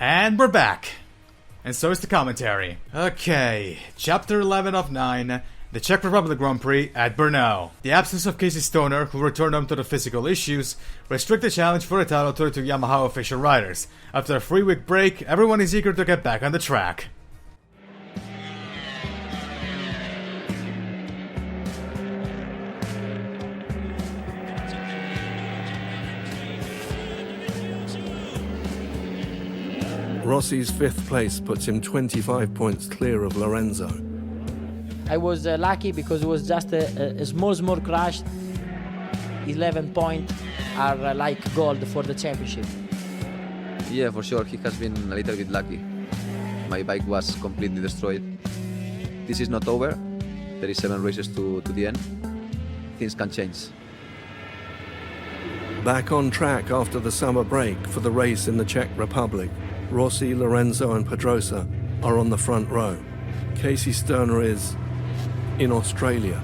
And we're back. And so is the commentary. Okay, chapter 11 of 9, the Czech Republic Grand Prix at Brno. The absence of Casey Stoner, who returned home to the physical issues, restrict the challenge for the title to Yamaha official riders. After a 3-week break, everyone is eager to get back on the track. Rossi's 5th place puts him 25 points clear of Lorenzo. I was lucky because it was just a small crash. 11 points are like gold for the championship. Yeah, for sure, he has been a little bit lucky. My bike was completely destroyed. This is not over. There is 7 races to the end. Things can change. Back on track after the summer break for the race in the Czech Republic, Rossi, Lorenzo and Pedrosa are on the front row. Casey Stoner is in Australia.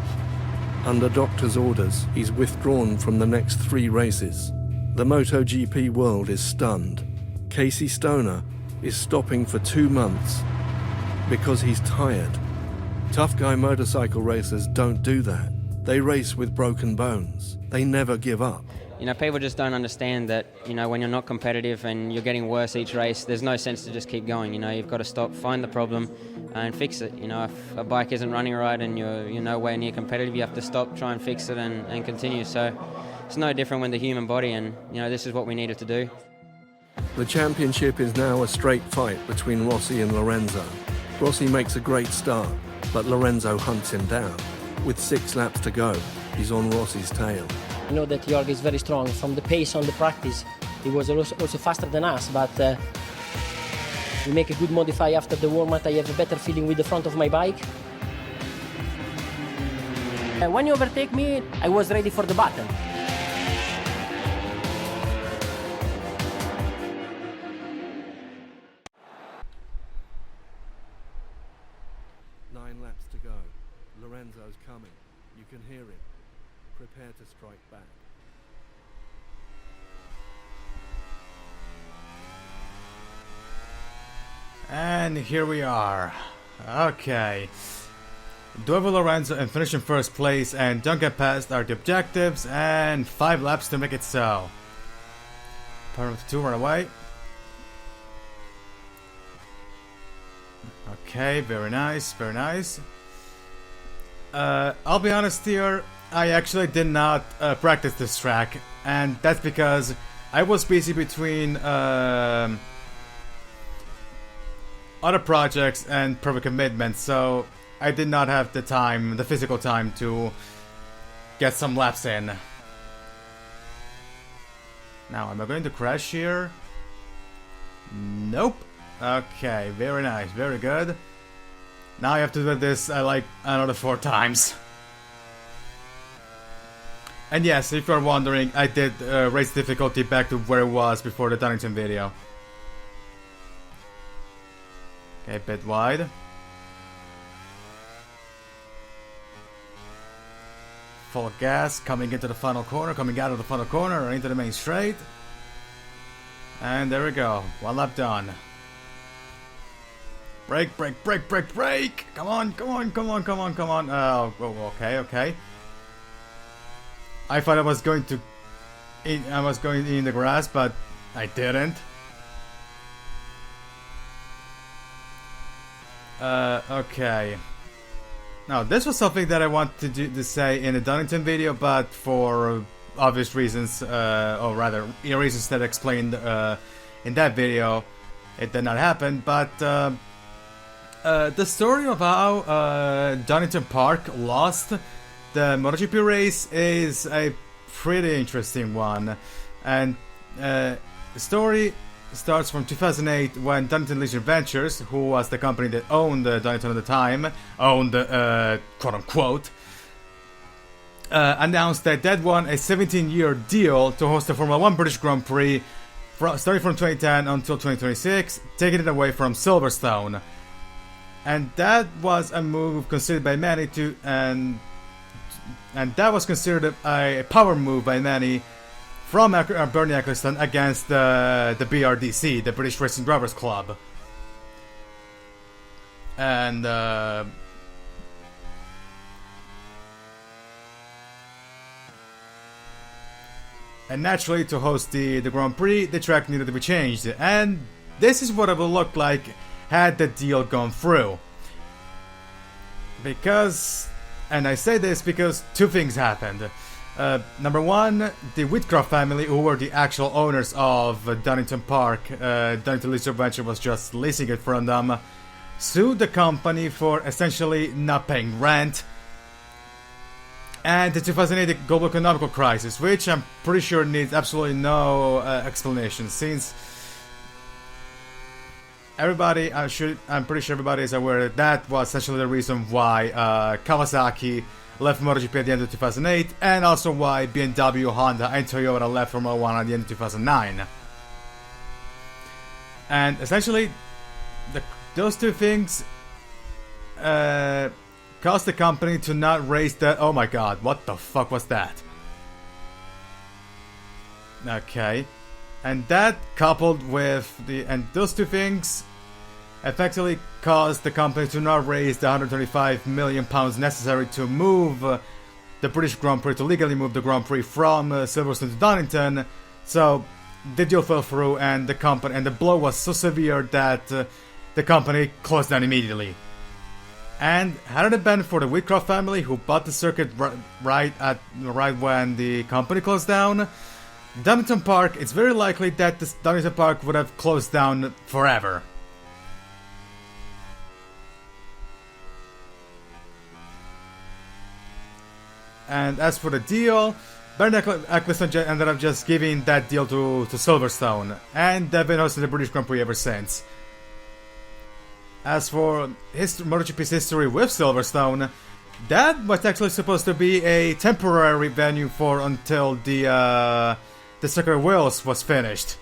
Under doctor's orders, he's withdrawn from the next 3 races. The MotoGP world is stunned. Casey Stoner is stopping for 2 months because he's tired. Tough guy motorcycle racers don't do that. They race with broken bones. They never give up. You know, people just don't understand that, you know, when you're not competitive and you're getting worse each race, there's no sense to just keep going. You know, you've got to stop, find the problem and fix it. You know, if a bike isn't running right and you're nowhere near competitive, you have to stop, try and fix it and continue. So it's no different when the human body, and, you know, this is what we needed to do. The championship is now a straight fight between Rossi and Lorenzo. Rossi makes a great start, but Lorenzo hunts him down. With 6 laps to go, he's on Rossi's tail. I know that Jorg is very strong. From the pace on the practice, he was also faster than us, but we make a good modify after the warm-up. I have a better feeling with the front of my bike. And when you overtake me, I was ready for the button. Nine laps to go. Lorenzo's coming. You can hear him. Prepare to strike back. And here we are. Okay. Duevo Lorenzo and finish in first place and don't get past are the objectives, and 5 laps to make it so. Part of the 2 run away. Okay, very nice, very nice. I'll be honest here, I actually did not practice this track, and that's because I was busy between other projects and perfect commitments, so I did not have the time, the physical time, to get some laps in. Now, am I going to crash here? Nope. Okay, very nice, very good. Now I have to do this like another 4 times. And yes, if you're wondering, I did raise difficulty back to where it was before the Donington video. Okay, a bit wide. Full gas, coming into the final corner, coming out of the final corner, into the main straight. And there we go, 1 lap done. Brake, brake, brake, brake, brake! Come on, come on, come on, come on, come on. Oh, okay, okay. I thought I was going to in the grass, but I didn't. Okay. Now, this was something that I wanted to say in the Donington video, but for obvious reasons, or rather, reasons that I explained in that video, it did not happen. But the story of how Donington Park lost the MotoGP race is a pretty interesting one, and the story starts from 2008 when Donington Legion Ventures, who was the company that owned Donington at the time, quote-unquote, announced that they'd won a 17-year deal to host the Formula 1 British Grand Prix starting from 2010 until 2026, taking it away from Silverstone. And that was a move considered by many and that was considered a power move by many from Bernie Ecclestone against the BRDC, the British Racing Drivers Club. And naturally, to host the Grand Prix, the track needed to be changed. And this is what it would look like had the deal gone through. Because, and I say this because two things happened. Number one, the Whitcroft family, who were the actual owners of Donington Park, Donington Leisure Venture was just leasing it from them, sued the company for essentially not paying rent. And the 2008 global economic crisis, which I'm pretty sure needs absolutely no explanation, since everybody, I'm pretty sure everybody is aware that was essentially the reason why Kawasaki left MotoGP at the end of 2008, and also why BMW, Honda, and Toyota left Formula 1 at the end of 2009. And essentially, those two things caused the company to not raise the... Oh my god, what the fuck was that? Okay. And that coupled with the... And those two things effectively caused the company to not raise the £125 million necessary to move the British Grand Prix, to legally move the Grand Prix from Silverstone to Donington. So the deal fell through, and the company, and the blow was so severe that the company closed down immediately. And had it been for the Whitcroft family, who bought the circuit right when the company closed down, Donington Park, it's very likely that the Donington Park would have closed down forever. And as for the deal, Bernie Ecclestone ended up just giving that deal to Silverstone, and they've been hosting the British Grand Prix ever since. As for MotoGP's history with Silverstone, that was actually supposed to be a temporary venue for until the Circuit of Wales was finished.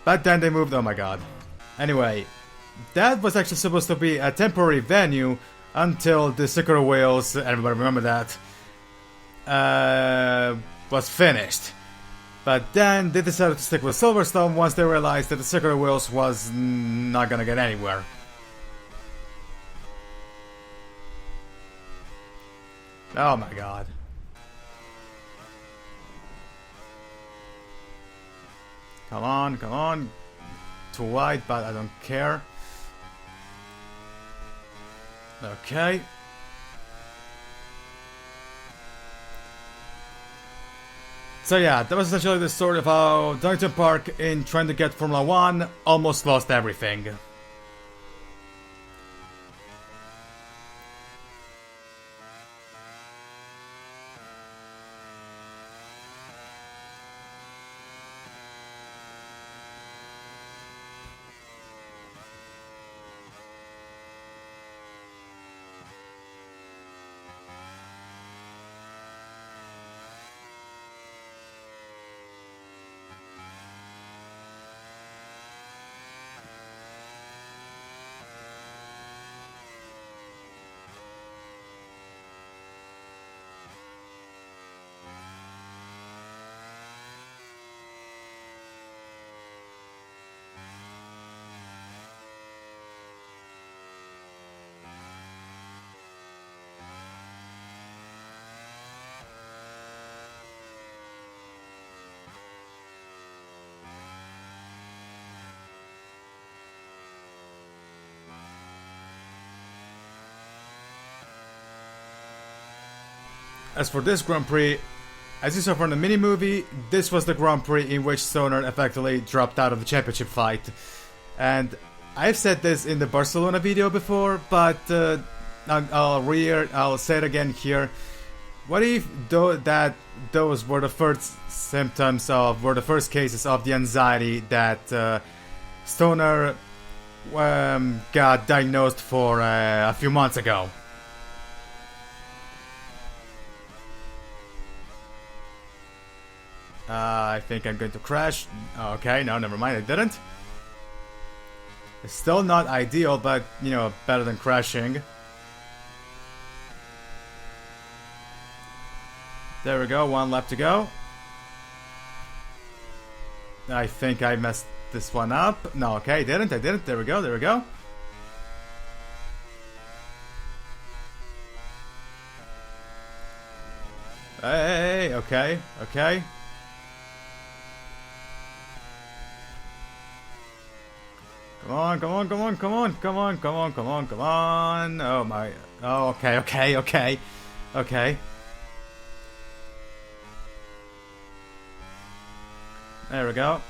But then they moved, oh my god. Anyway, that was actually supposed to be a temporary venue until the Circuit of Wales, everybody remember that, was finished. But then they decided to stick with Silverstone once they realized that the Circuit of Wales was not gonna get anywhere. Oh my god. Come on, come on. Too wide, but I don't care. Okay. So yeah, that was essentially the story of how Donington Park, in trying to get Formula 1, almost lost everything. As for this Grand Prix, as you saw from the mini-movie, this was the Grand Prix in which STONER effectively dropped out of the championship fight. And I've said this in the Barcelona video before, but I'll say it again here. What if those were the first symptoms of, were the first cases of the anxiety that STONER got diagnosed for a few months ago? I think I'm going to crash. Okay, no, never mind, I didn't. It's still not ideal, but, you know, better than crashing. There we go, one lap to go. I think I messed this one up. No, okay, I didn't. There we go, there we go. Hey, okay, okay. Come on, come on, come on, come on, come on, come on, come on, come on. Oh my. Oh, okay, okay, okay. Okay. There we go.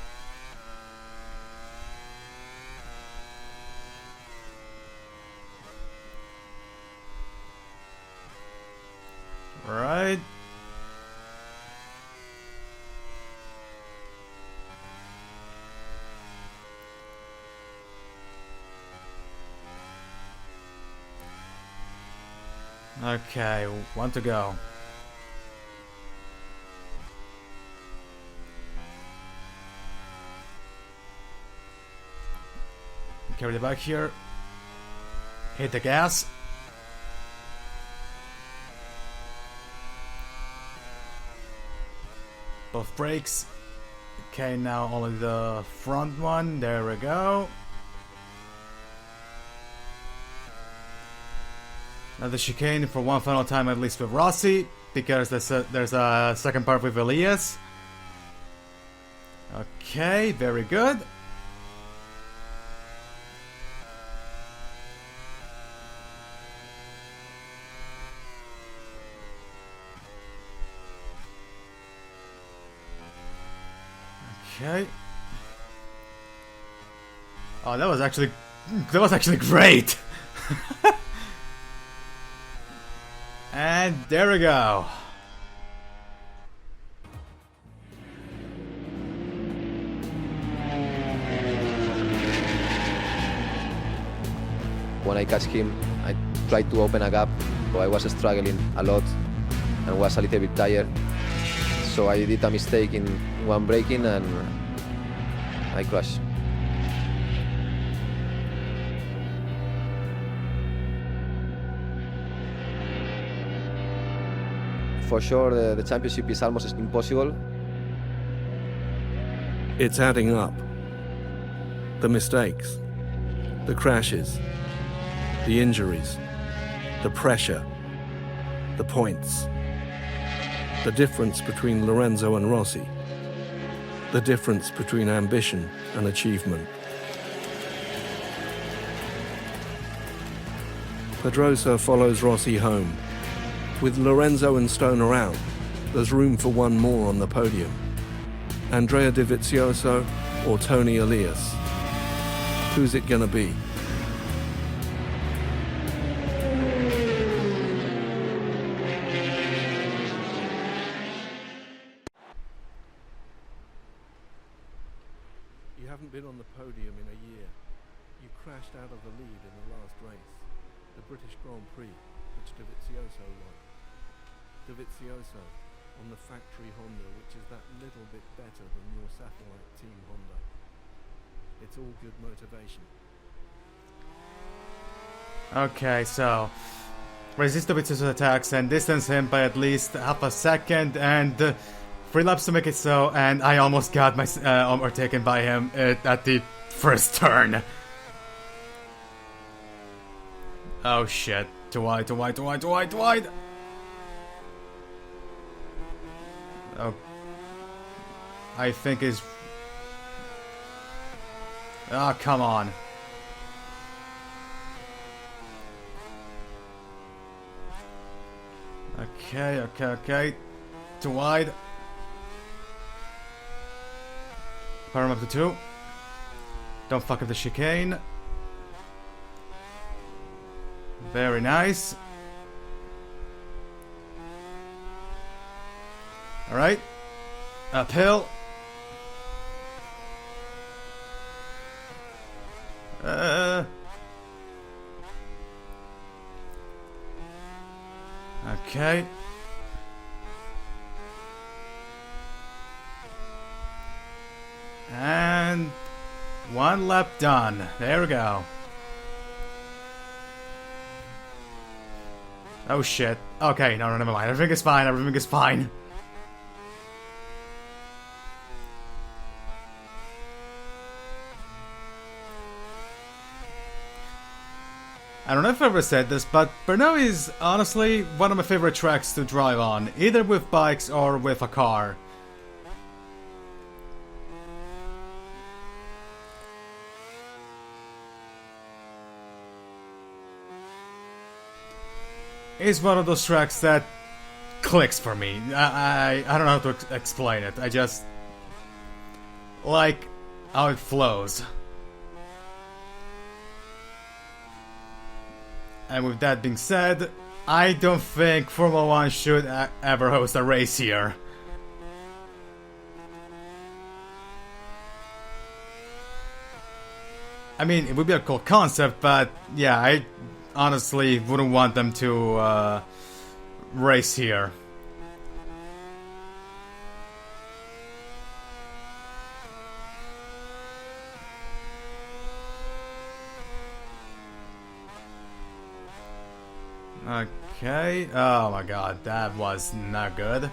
Right. Okay, one to go. Carry the bike here. Hit the gas. Both brakes. Okay, now only the front one. There we go. Now the chicane for one final time at least with Rossi, because there's a second part with Elias. Okay, very good. Okay. Oh, that was actually great. And there we go. When I catch him, I tried to open a gap, but I was struggling a lot and was a little bit tired. So I did a mistake in one braking and I crashed. For sure, the championship is almost impossible. It's adding up. The mistakes, the crashes, the injuries, the pressure, the points. The difference between Lorenzo and Rossi. The difference between ambition and achievement. Pedrosa follows Rossi home. With Lorenzo and Stoner out, there's room for one more on the podium. Andrea Dovizioso or Tony Elias? Who's it gonna be? You haven't been on the podium in a year. You crashed out of the lead in the last race, the British Grand Prix, which Dovizioso won. Dovizioso on the factory Honda, which is that little bit better than your satellite team Honda. It's all good motivation. Okay, so resist Dovizioso's attacks and distance him by at least half a second, and 3 laps to make it so, and I almost got my overtaken by him at the first turn. Oh shit! Too wide, too wide, too wide, too wide, too wide. Oh, I think is. Ah, come on. Okay, okay, okay. Too wide. Power him up to 2. Don't fuck up the chicane. Very nice. Alright. Uphill. Okay. And 1 lap done. There we go. Oh shit. Okay, no, never mind. Everything is fine. Everything is fine. I don't know if I ever said this, but Brno is honestly one of my favorite tracks to drive on, either with bikes or with a car. It's one of those tracks that clicks for me. I don't know how to explain it. I just like how it flows. And with that being said, I don't think Formula 1 should ever host a race here. I mean, it would be a cool concept, but yeah, I honestly wouldn't want them to race here. Okay, oh my god, that was not good.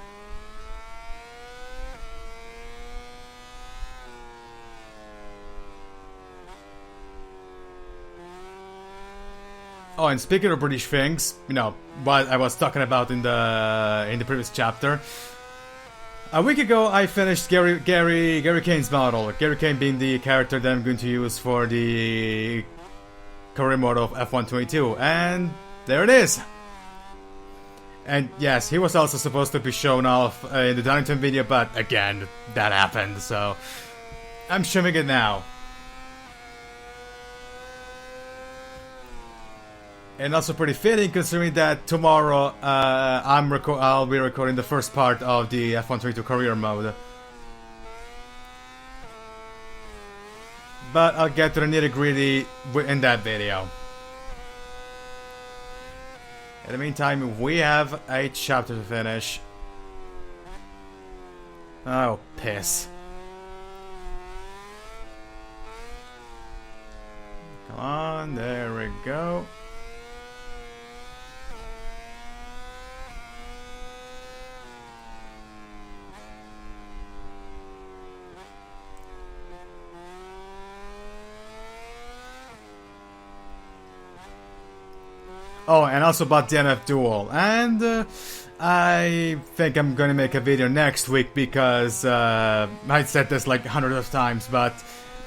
Oh, and speaking of British things, you know, what I was talking about in the previous chapter. A week ago, I finished Gary Kane's model. Gary Kane being the character that I'm going to use for the career mode of F122, and there it is. And yes, he was also supposed to be shown off in the Donington video, but again, that happened, so I'm showing it now. And also pretty fitting, considering that tomorrow I'll be recording the first part of the F122 career mode. But I'll get to the nitty-gritty in that video. In the meantime, we have a chapter to finish. Oh, piss. Come on, there we go. Oh, and also about the NF Duel, and I think I'm gonna make a video next week because I said this like hundreds of times, but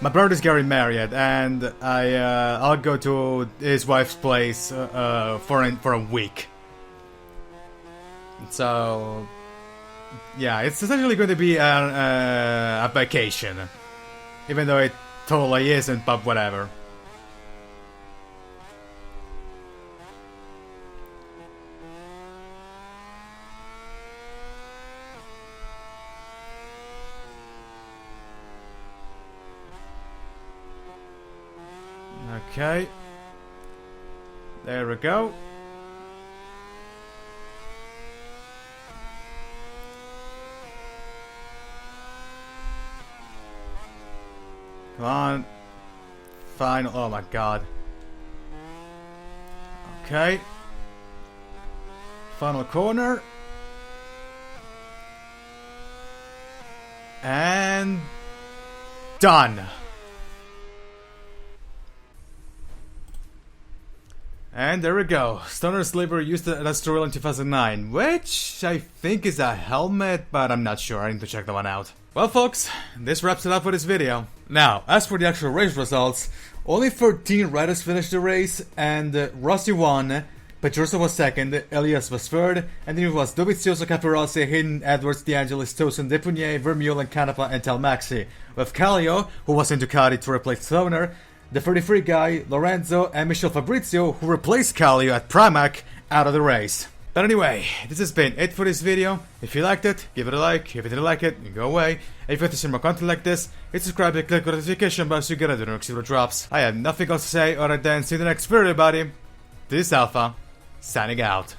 my brother's getting married, and I'll go to his wife's place for a week. So yeah, it's essentially going to be a vacation, even though it totally isn't, but whatever. Okay, there we go. Come on. Final. Oh my god. Okay. Final corner. And done. And there we go. Stoner's liver used it as Stroll in 2009, which I think is a helmet, but I'm not sure. I need to check that one out. Well, folks, this wraps it up for this video. Now, as for the actual race results, only 13 riders finished the race, and Rossi won, Pedrosa was second, Elias was third, and then it was Dovizioso, Capirossi, Hayden, Edwards, De Angelis, Tosin, Depunier, Vermeulen, Canapa, and Telmaxi, with Kallio, who was in Ducati to replace Stoner, the 33 guy, Lorenzo, and Michel Fabrizio, who replaced Kallio at Pramac, out of the race. But anyway, this has been it for this video. If you liked it, give it a like. If you didn't like it, you go away. And if you want to see more content like this, hit subscribe and click the notification bell so you get a next video drops. I have nothing else to say other than see you in the next video, everybody. This is Alpha, signing out.